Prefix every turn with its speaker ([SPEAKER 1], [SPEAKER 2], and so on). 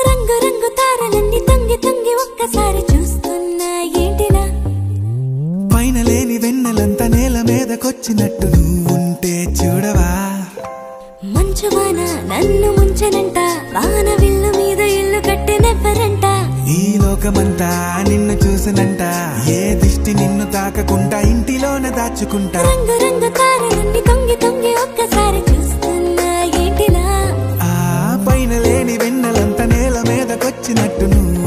[SPEAKER 1] రంగు రంగు తారలన్నీ తొంగి తొంగి ఒక్కసారి చూస్తున్నా ఏంటిలా
[SPEAKER 2] పైన లేని వెన్నెలంతా నేల మీదకొచ్చినట్టు నువ్వుంటే చూడవా
[SPEAKER 1] మంచువాన నన్ను ముంచనంట వాన విల్లు మీద ఇల్లు కట్టెనెవ్వరంట
[SPEAKER 2] ఈ లోకమంతా నిన్ను చూసనంట ఏ దిష్టి నిన్ను తాకకుండా ఇంటిలోనే దాచుకుంటా
[SPEAKER 1] రంగు రంగు తారలన్నీ తొంగి తొంగి ఒక్కసారి చూస్తున్నా ఏంటిలా
[SPEAKER 2] ఆ పైన లేని వెన్నెలంతా నేల మీదకొచ్చినట్టు నువ్వు